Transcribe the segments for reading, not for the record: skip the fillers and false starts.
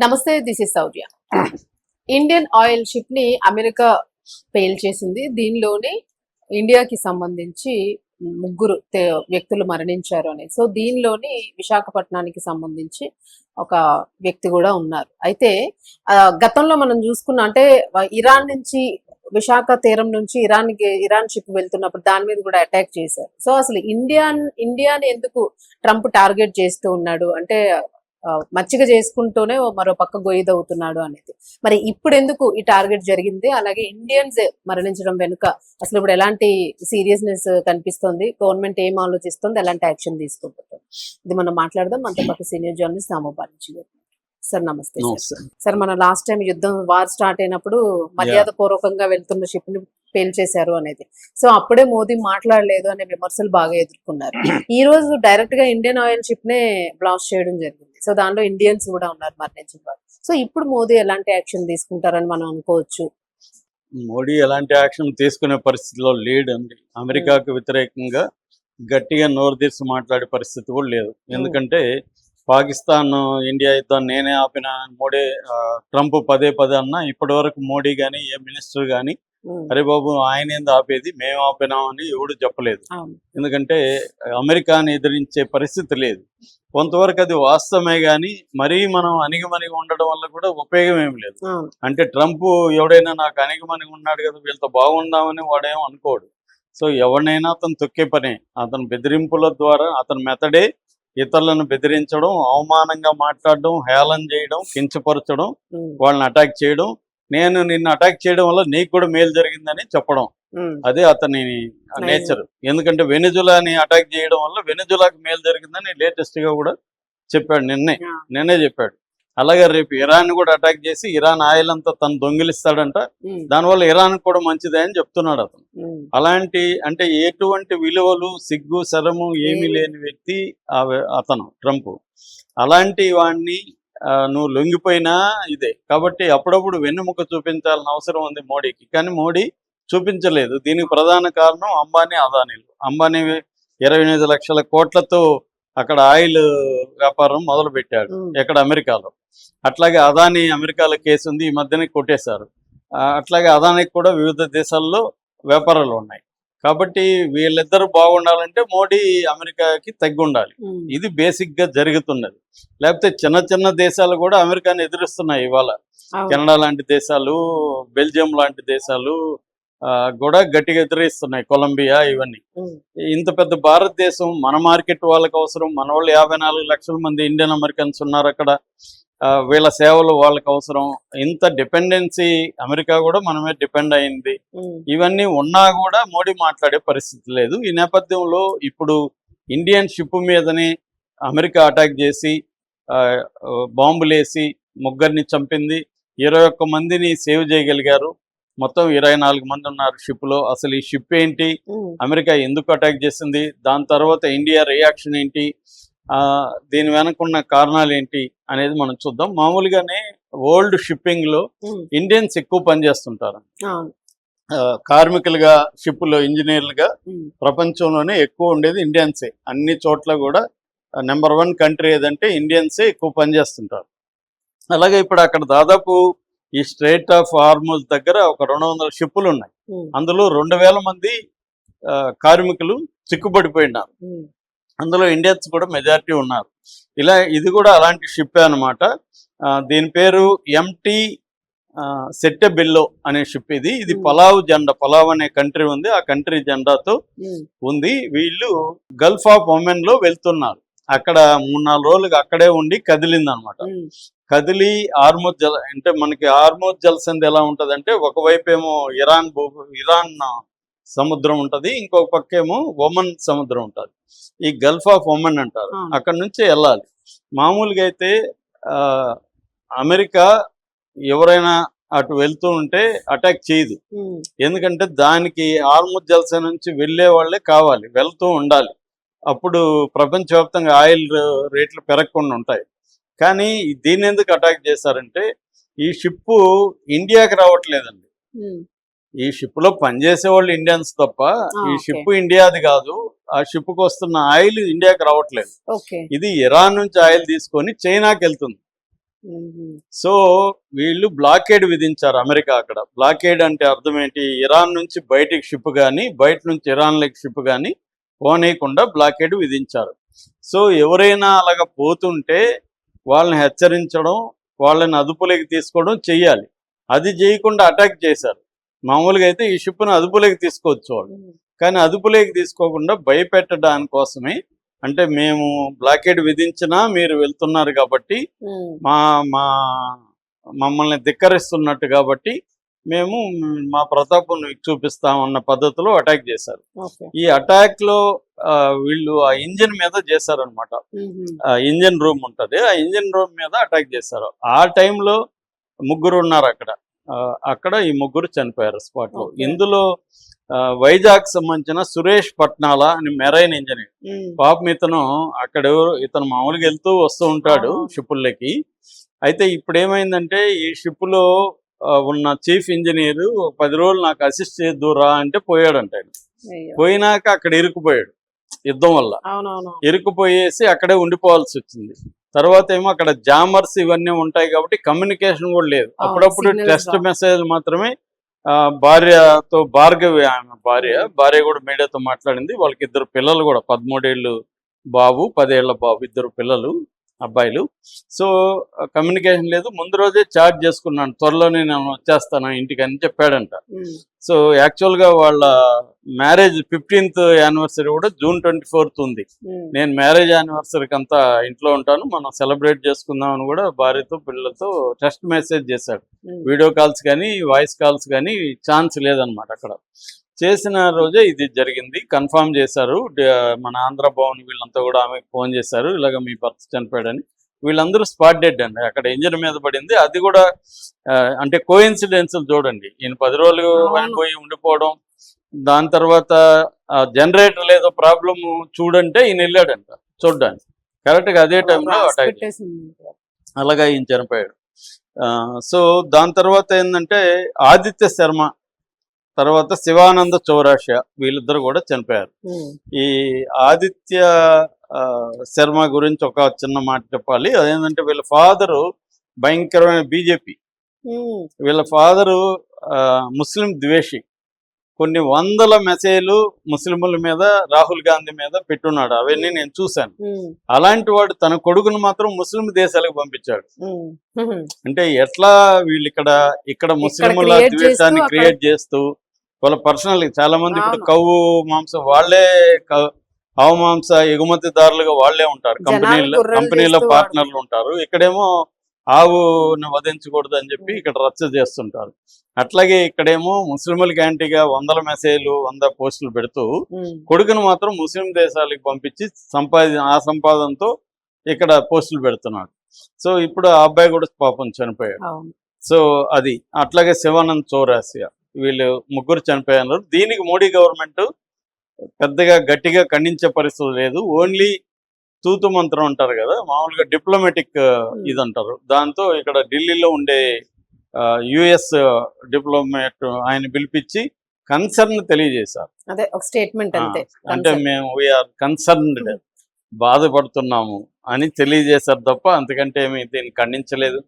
నమస్తే, this is Saurya. Indian Oil ship ని America పేల్ చేసింది. దీనిలోనే ఇండియాకి సంబంధించి ముగ్గురు వ్యక్తులు మరణించారు అని. సో దీనిలోని విశాఖపట్నానికి సంబంధించి ఒక వ్యక్తి కూడా ఉన్నారు. అయితే గతంలో మనం చూసుకున్నా అంటే ఇరాన్ నుంచి విశాఖ తీరం నుంచి ఇరాన్ షిప్ వెళ్తున్నప్పుడు దాని మీద కూడా అటాక్ చేశారు. సో అసలు ఇండియాని ఎందుకు ట్రంప్ టార్గెట్ చేస్తూ ఉన్నాడు అంటే మచ్చిక చేసుకుంటూనే మరో పక్క గొయ్యిదవుతున్నాడు అనేది. మరి ఇప్పుడు ఎందుకు ఈ టార్గెట్ జరిగింది, అలాగే ఇండియన్స్ మరణించడం వెనుక అసలు ఇప్పుడు ఎలాంటి సీరియస్నెస్ కనిపిస్తుంది, గవర్నమెంట్ ఏం ఆలోచిస్తుంది, ఎలాంటి యాక్షన్ తీసుకుంటుంది, ఇది మనం మాట్లాడదాం. మనతో పాటు సీనియర్ జర్నలిస్ట్ రామోపాల్ సార్. నమస్తే సార్. మన లాస్ట్ టైం వార్ స్టార్ట్ అయినప్పుడు మర్యాద పూర్వకంగా వెళ్తున్న షిప్ ని పేల్చేశారు అనేది. సో అప్పుడే మోదీ మాట్లాడలేదు అనే విమర్శలు బాగా ఎదుర్కొన్నారు. ఈ రోజు డైరెక్ట్ గా ఇండియన్ ఆయిల్ షిప్ నే బ్లాస్ట్ చేయడం జరిగింది. సో దానిలో ఇండియన్స్ కూడా ఉన్నారు మరణించిన వాళ్ళు. సో ఇప్పుడు మోదీ ఎలాంటి యాక్షన్ తీసుకుంటారని మనం అనుకోవచ్చు? మోడీ ఎలాంటి యాక్షన్ తీసుకునే పరిస్థితిలో లేడండి. అమెరికాకు వ్యతిరేకంగా గట్టిగా నోరు తీసి మాట్లాడే పరిస్థితి కూడా లేదు. ఎందుకంటే పాకిస్తాన్ ఇండియా యుద్ధాన్ని నేనే ఆపిన మోడీ ట్రంప్ పదే అన్నా ఇప్పటి వరకు మోడీ కానీ ఏ మినిస్టర్ కానీ అరే బాబు ఆయన ఏంది ఆపేది, మేము ఆపినామని ఎవడు చెప్పలేదు. ఎందుకంటే అమెరికాని ఎదిరించే పరిస్థితి లేదు. కొంతవరకు అది వాస్తవమే కానీ మరీ మనం అణిగిమణిగి ఉండడం వల్ల కూడా ఉపయోగం ఏమి లేదు. అంటే ట్రంప్ ఎవడైనా నాకు అణిగిమణిగి ఉన్నాడు కదా వీళ్ళతో బాగుందామని వాడేమో అనుకోడు. సో ఎవరినైనా అతను తొక్కే పనే. అతను బెదిరింపుల ద్వారా అతని మెథడే ఇతరులను బెదిరించడం, అవమానంగా మాట్లాడడం, హేళన చేయడం, కించపరచడం, వాళ్ళని అటాక్ చేయడం, నేను నిన్ను అటాక్ చేయడం వల్ల నీకు కూడా మేలు జరిగిందని చెప్పడం. అదే అతని నేచర్. ఎందుకంటే వెనిజులాని అటాక్ చేయడం వల్ల వెనిజులాకి మేలు జరిగిందని లేటెస్ట్ గా కూడా చెప్పాడు, నిన్నే చెప్పాడు. అలాగే రేపు ఇరాన్ కూడా అటాక్ చేసి ఇరాన్ ఆయిల్ అంతా తను దొంగిలిస్తాడంట, దానివల్ల ఇరాన్ కూడా మంచిదే అని చెప్తున్నాడు అతను. అలాంటి అంటే ఎటువంటి విలువలు సిగ్గు శరము ఏమీ లేని వ్యక్తి అతను ట్రంప్. అలాంటి వాడిని నువ్వు లొంగిపోయినా ఇదే. కాబట్టి అప్పుడప్పుడు వెన్నెముక చూపించాల్సిన అవసరం ఉంది మోడీకి, కానీ మోడీ చూపించలేదు. దీనికి ప్రధాన కారణం అంబానీ అదానీలు. అంబానీ 28 లక్షల కోట్లతో అక్కడ ఆయిల్ వ్యాపారం మొదలు పెట్టాడు ఎక్కడ అమెరికాలో. అట్లాగే అదానీ అమెరికాలో కేసు ఉంది, ఈ మధ్యనే కొట్టేశారు. అట్లాగే అదానికి కూడా వివిధ దేశాల్లో వ్యాపారాలు ఉన్నాయి. కాబట్టి వీళ్ళిద్దరూ బాగుండాలంటే మోడీ అమెరికాకి తగ్గి ఉండాలి. ఇది బేసిక్ గా జరుగుతున్నది. లేకపోతే చిన్న చిన్న దేశాలు కూడా అమెరికాని ఎదురిస్తున్నాయి ఇవాళ. కెనడా లాంటి దేశాలు, బెల్జియం లాంటి దేశాలు కూడా గట్టిగా ఎదురిస్తున్నాయి, కొలంబియా, ఇవన్నీ. ఇంత పెద్ద భారతదేశం మన మార్కెట్ వాళ్ళకి అవసరం. మన వాళ్ళు 54 లక్షల మంది ఇండియన్ అమెరికన్స్ ఉన్నారు అక్కడ. వీళ్ళ సేవలు వాళ్ళకి అవసరం. ఇంత డిపెండెన్సీ అమెరికా కూడా మనమే డిపెండ్ అయింది. ఇవన్నీ ఉన్నా కూడా మోడీ మాట్లాడే పరిస్థితి లేదు. ఈ నేపథ్యంలో ఇప్పుడు ఇండియన్ షిప్ మీదని అమెరికా అటాక్ చేసి బాంబులేసి ముగ్గురిని చంపింది. 21 మందిని సేవ్ చేయగలిగారు. మొత్తం 24 మంది ఉన్నారు షిప్ లో. అసలు ఈ షిప్ ఏంటి, అమెరికా ఎందుకు అటాక్ చేసింది, దాని తర్వాత ఇండియా రియాక్షన్ ఏంటి, దీని వెనకున్న కారణాలు ఏంటి అనేది మనం చూద్దాం. మామూలుగానే వరల్డ్ షిప్పింగ్ లో ఇండియన్స్ ఎక్కువ పనిచేస్తుంటారు. కార్మికులుగా, షిప్ లో ఇంజనీర్లుగా ప్రపంచంలోనే ఎక్కువ ఉండేది ఇండియన్సే. అన్ని చోట్ల కూడా నెంబర్ 1 కంట్రీ ఏదంటే ఇండియన్సే ఎక్కువ పనిచేస్తుంటారు. అలాగే ఇప్పుడు అక్కడ దాదాపు ఈ స్ట్రైట్ ఆఫ్ హార్మూజ్ దగ్గర ఒక 200 షిప్పులు ఉన్నాయి. అందులో 2000 మంది కార్మికులు చిక్కుబడిపోయినారు. అందులో ఇండియన్స్ కూడా మెజారిటీ ఉన్నారు. ఇది కూడా అలాంటి షిప్ అనమాట. దీని పేరు ఎంటీ సెట్టెబెల్లో అనే షిప్. ఇది పలావ్ జెండా, పలావ్ అనే కంట్రీ ఉంది, ఆ కంట్రీ జెండాతో ఉంది. వీళ్ళు గల్ఫ్ ఆఫ్ ఒమెన్ లో వెళ్తున్నారు. అక్కడ 3-4 రోజులుగా అక్కడే ఉండి కదిలింది అనమాట. కదిలి హార్మూజ్ జల అంటే మనకి హార్మూజ్ జలసంధి ఎలా ఉంటది అంటే ఒకవైపు ఏమో ఇరాన్ సముద్రం ఉంటది, ఇంకొక పక్క ఏమో ఒమన్ సముద్రం ఉంటది. ఈ గల్ఫ్ ఆఫ్ ఒమన్ అంటారు. అక్కడ నుంచి వెళ్ళాలి. మామూలుగా అయితే అమెరికా ఎవరైనా అటు వెళ్తూ ఉంటే అటాక్ చేయదు. ఎందుకంటే దానికి హార్మూజ్ జలసంధి నుంచి వెళ్లే వాళ్ళే కావాలి, వెళ్తూ ఉండాలి. అప్పుడు ప్రపంచవ్యాప్తంగా ఆయిల్ రేట్లు పెరగకుండా ఉంటాయి. కానీ దీన్ని ఎందుకు అటాక్ చేశారంటే ఈ షిప్ ఇండియాకి రావట్లేదండి. ఈ షిప్ లో పనిచేసే వాళ్ళు ఇండియన్స్ తప్ప ఈ షిప్ ఇండియాది కాదు. ఆ షిప్ కు వస్తున్న ఆయిల్ ఇండియాకి రావట్లేదు. ఇది ఇరాన్ నుంచి ఆయిల్ తీసుకొని చైనాకి వెళ్తుంది. సో వీళ్ళు బ్లాకేడ్ విధించారు అమెరికా. అక్కడ బ్లాకేడ్ అంటే అర్థం ఏంటి? ఇరాన్ నుంచి బయటికి షిప్ కానీ బయట నుంచి ఇరాన్లోకి షిప్ కానీ పోనీయకుండా బ్లాకేడ్ విధించారు. సో ఎవరైనా అలాగ పోతుంటే వాళ్ళని హెచ్చరించడం, వాళ్ళని అదుపులోకి తీసుకోవడం చెయ్యాలి. అది చేయకుండా అటాక్ చేశారు. మామూలుగా అయితే ఈ షిప్ను అదుపులోకి తీసుకోవచ్చు వాళ్ళు, కానీ అదుపులోకి తీసుకోకుండా భయపెట్టడానికి కోసమే, అంటే మేము బ్లాకేడ్ విధించినా మీరు వెళ్తున్నారు కాబట్టి మా మా మమ్మల్ని ధిక్కరిస్తున్నట్టు కాబట్టి మేము మా ప్రతాపం మీకు చూపిస్తామన్న పద్ధతిలో అటాక్ చేశారు. ఈ అటాక్ లో వీళ్ళు ఆ ఇంజిన్ మీద చేశారనమాట. ఆ ఇంజిన్ రూమ్ ఉంటది, ఆ ఇంజిన్ రూమ్ మీద అటాక్ చేశారు. ఆ టైంలో ముగ్గురు ఉన్నారు అక్కడ. అక్కడ ఈ ముగ్గురు చనిపోయారు స్పాట్ లో. ఇందులో వైజాగ్ సంబంధించిన సురేష్ పట్నాల అని మెరైన్ ఇంజనీర్. పాపం ఇతను మామూలుగా వెళ్తూ వస్తూ ఉంటాడు షిప్పుల్లోకి. అయితే ఇప్పుడు ఏమైందంటే ఈ షిప్పులో ఉన్న చీఫ్ ఇంజనీర్ 10 రోజులు నాకు అసిస్ట్ చేద్దురా అంటే పోయాడంట. ఆయన పోయినాక అక్కడ ఇరుక్కుపోయాడు యుద్ధం వల్ల. ఇరుక్కుపోయేసి అక్కడే ఉండిపోవాల్సి వచ్చింది. తర్వాత ఏమో అక్కడ జామర్స్ ఇవన్నీ ఉంటాయి కాబట్టి కమ్యూనికేషన్ కూడా లేదు. అప్పుడప్పుడు టెక్స్ట్ మెసేజ్ మాత్రమే. భార్యతో భార్గవి, ఆమె భార్య కూడా మీడియాతో మాట్లాడింది. వాళ్ళకి 2 పిల్లలు కూడా, 13 ఏళ్ళు బాబు, 10 ఏళ్ల బాబు, 2 పిల్లలు అబ్బాయిలు. సో కమ్యూనికేషన్ లేదు. ముందు రోజే చాట్ చేసుకున్నాను, త్వరలోనే నేను వచ్చేస్తాను ఇంటికి అని చెప్పాడంట. సో యాక్చువల్గా వాళ్ళ మ్యారేజ్ 15th యానివర్సరీ కూడా June 24th ఉంది. నేను మ్యారేజ్ యానివర్సరీకి అంతా ఇంట్లో ఉంటాను, మనం సెలబ్రేట్ చేసుకుందామని కూడా భార్యతో పిల్లలతో టెక్స్ట్ మెసేజ్ చేశాడు. వీడియో కాల్స్ కానీ వాయిస్ కాల్స్ కానీ ఛాన్స్ లేదనమాట. అక్కడ చేసిన రోజే ఇది జరిగింది, కన్ఫర్మ్ చేశారు. మన ఆంధ్ర భవన్ వీళ్ళంతా కూడా ఆమెకు ఫోన్ చేశారు, ఇలాగ మీ భర్త చనిపోయాడని. వీళ్ళందరూ స్పాట్ డెడ్ అండి, అక్కడ ఇంజిన్ మీద పడింది. అది కూడా అంటే కోఇన్సిడెన్స్ చూడండి. ఈయన 10 రోజులు పోయి ఉండిపోవడం, దాని తర్వాత జనరేటర్ లేదో ప్రాబ్లం చూడంటే ఈయన వెళ్ళాడంట చూడడానికి. కరెక్ట్గా అదే టైంలో అటాక్ అలాగా ఈయన చనిపోయాడు. సో దాని తర్వాత ఏంటంటే ఆదిత్య శర్మ తర్వాత శివానంద చౌరాషియా వీళ్ళిద్దరు కూడా చనిపోయారు. ఈ ఆదిత్య శర్మ గురించి ఒక చిన్న మాట చెప్పాలి. అదేంటంటే వీళ్ళ ఫాదరు భయంకరమైన బీజేపీ. వీళ్ళ ఫాదరు ముస్లిం ద్వేషి. కొన్ని వందల మెసేజ్లు ముస్లింల మీద, రాహుల్ గాంధీ మీద పెట్టున్నాడు. అవన్నీ నేను చూశాను. అలాంటి వాడు తన కొడుకును మాత్రం ముస్లిం దేశాలకు పంపించాడు. అంటే ఎట్లా వీళ్ళు ఇక్కడ ముస్లింల ద్వేషాన్ని క్రియేట్ చేస్తూ వాళ్ళ పర్సనల్, చాలా మంది ఇప్పుడు కవ్వు మాంసం వాళ్ళే, ఆవు మాంస ఎగుమతిదారులుగా వాళ్ళే ఉంటారు. కంపెనీలో పార్ట్నర్లు ఉంటారు. ఇక్కడేమో ఆవుని వధించకూడదు అని చెప్పి ఇక్కడ రచ్చ చేస్తుంటారు. అట్లాగే ఇక్కడేమో ముస్లింలకి యాంటీగా 100 మెసేజ్లు 100 పోస్టులు పెడుతూ కొడుకును మాత్రం ముస్లిం దేశాలకు పంపించి ఆ సంపాదనతో ఇక్కడ పోస్టులు పెడుతున్నాడు. సో ఇప్పుడు ఆ అబ్బాయి కూడా పాపం చనిపోయాడు. సో అది అట్లాగే శివానంద్ చౌరాసియా వీళ్ళు ముగ్గురు చనిపోయారు. దీనికి మోడీ గవర్నమెంట్ పెద్దగా గట్టిగా ఖండించే పరిస్థితి లేదు. ఓన్లీ తూతు మంత్రం అంటారు కదా, మామూలుగా డిప్లొమాటిక్ ఇది అంటారు. దాంతో ఇక్కడ ఢిల్లీలో ఉండే యుఎస్ డిప్లొమాట్ ఆయన పిలిపించి కన్సర్న్ తెలియజేశారు. అదే ఒక స్టేట్మెంట్ అంతే. అంటే మేము వీఆర్ కన్సర్న్డ్, బాధపడుతున్నాము అని తెలియజేశారు తప్ప అంతకంటే ఏమి దీన్ని ఖండించలేదు.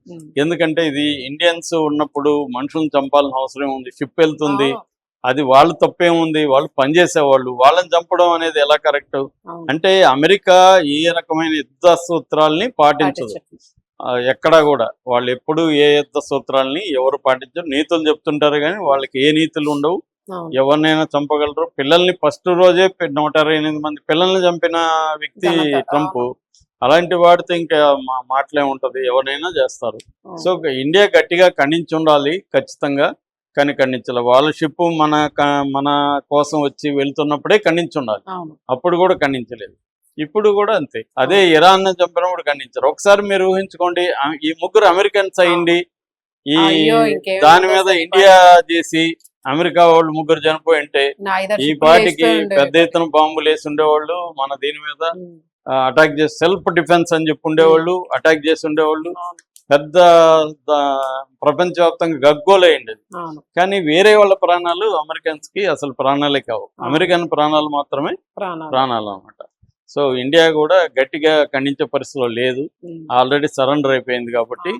ఎందుకంటే ఇది ఇండియన్స్ ఉన్నప్పుడు మనుషులను చంపాల్సిన అవసరం ఉంది. షిప్ వెళ్తుంది, అది వాళ్ళు తప్పేముంది, వాళ్ళు పనిచేసేవాళ్ళు, వాళ్ళని చంపడం అనేది ఎలా కరెక్ట్? అంటే అమెరికా ఏ రకమైన యుద్ధ సూత్రాలని పాటించదు ఎక్కడా కూడా. వాళ్ళు ఎప్పుడు ఏ యుద్ధ సూత్రాలని ఎవరు పాటించరు. నీతులు చెప్తుంటారు కానీ వాళ్ళకి ఏ నీతులు ఉండవు. ఎవరినైనా చంపగలరు. పిల్లల్ని ఫస్ట్ రోజే 128 మంది పిల్లల్ని చంపిన వ్యక్తి ట్రంప్. అలాంటి వాడితో ఇంకా మాటలే ఉంటది, ఎవరైనా చేస్తారు. సో ఇండియా గట్టిగా ఖండించి ఉండాలి ఖచ్చితంగా, కానీ ఖండించాలి. వాళ్ళ షిప్ మన కోసం వచ్చి వెళ్తున్నప్పుడే ఖండించి ఉండాలి. అప్పుడు కూడా ఖండించలేదు. ఇప్పుడు కూడా అంతే. అదే ఇరాన్ చంపినప్పుడు ఖండించారు. ఒకసారి మీరు ఊహించుకోండి, ఈ ముగ్గురు అమెరికన్స్ అయ్యింది, ఈ దాని మీద ఇండియా చేసి అమెరికా వాళ్ళు ముగ్గురు చనిపోయి ఉంటే ఈ పార్టీకి పెద్ద ఎత్తున బాంబులు వేసి ఉండేవాళ్ళు, మన దీని మీద అటాక్ చేసి సెల్ఫ్ డిఫెన్స్ అని చెప్పి ఉండేవాళ్ళు, అటాక్ చేసి ఉండేవాళ్ళు. పెద్ద ప్రపంచవ్యాప్తంగా గగ్గోలయ్యండి. కానీ వేరే వాళ్ళ ప్రాణాలు అమెరికన్స్ కి అసలు ప్రాణాలే కావు. అమెరికన్ ప్రాణాలు మాత్రమే ప్రాణాలు అన్నమాట. సో ఇండియా కూడా గట్టిగా ఖండించే పరిస్థితిలో లేదు, ఉమ్. ఆల్రెడీ సరెండర్ అయిపోయింది కాబట్టి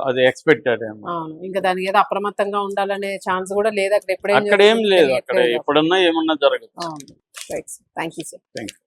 అది ఎక్స్పెక్టెడ్ అన్నమాట. అవును, ఇంకా దానికి ఏదో అప్రమత్తంగా ఉండాలనే ఛాన్స్ కూడా లేదు అక్కడ. ఎప్పుడేం అక్కడ ఏం జరుగుతుందో లేదు, అక్కడ తెలియట్లేదు. ఎప్పుడన్నా ఏమన్నా జరగదు. అవును, right. Thank you sir. Thank you.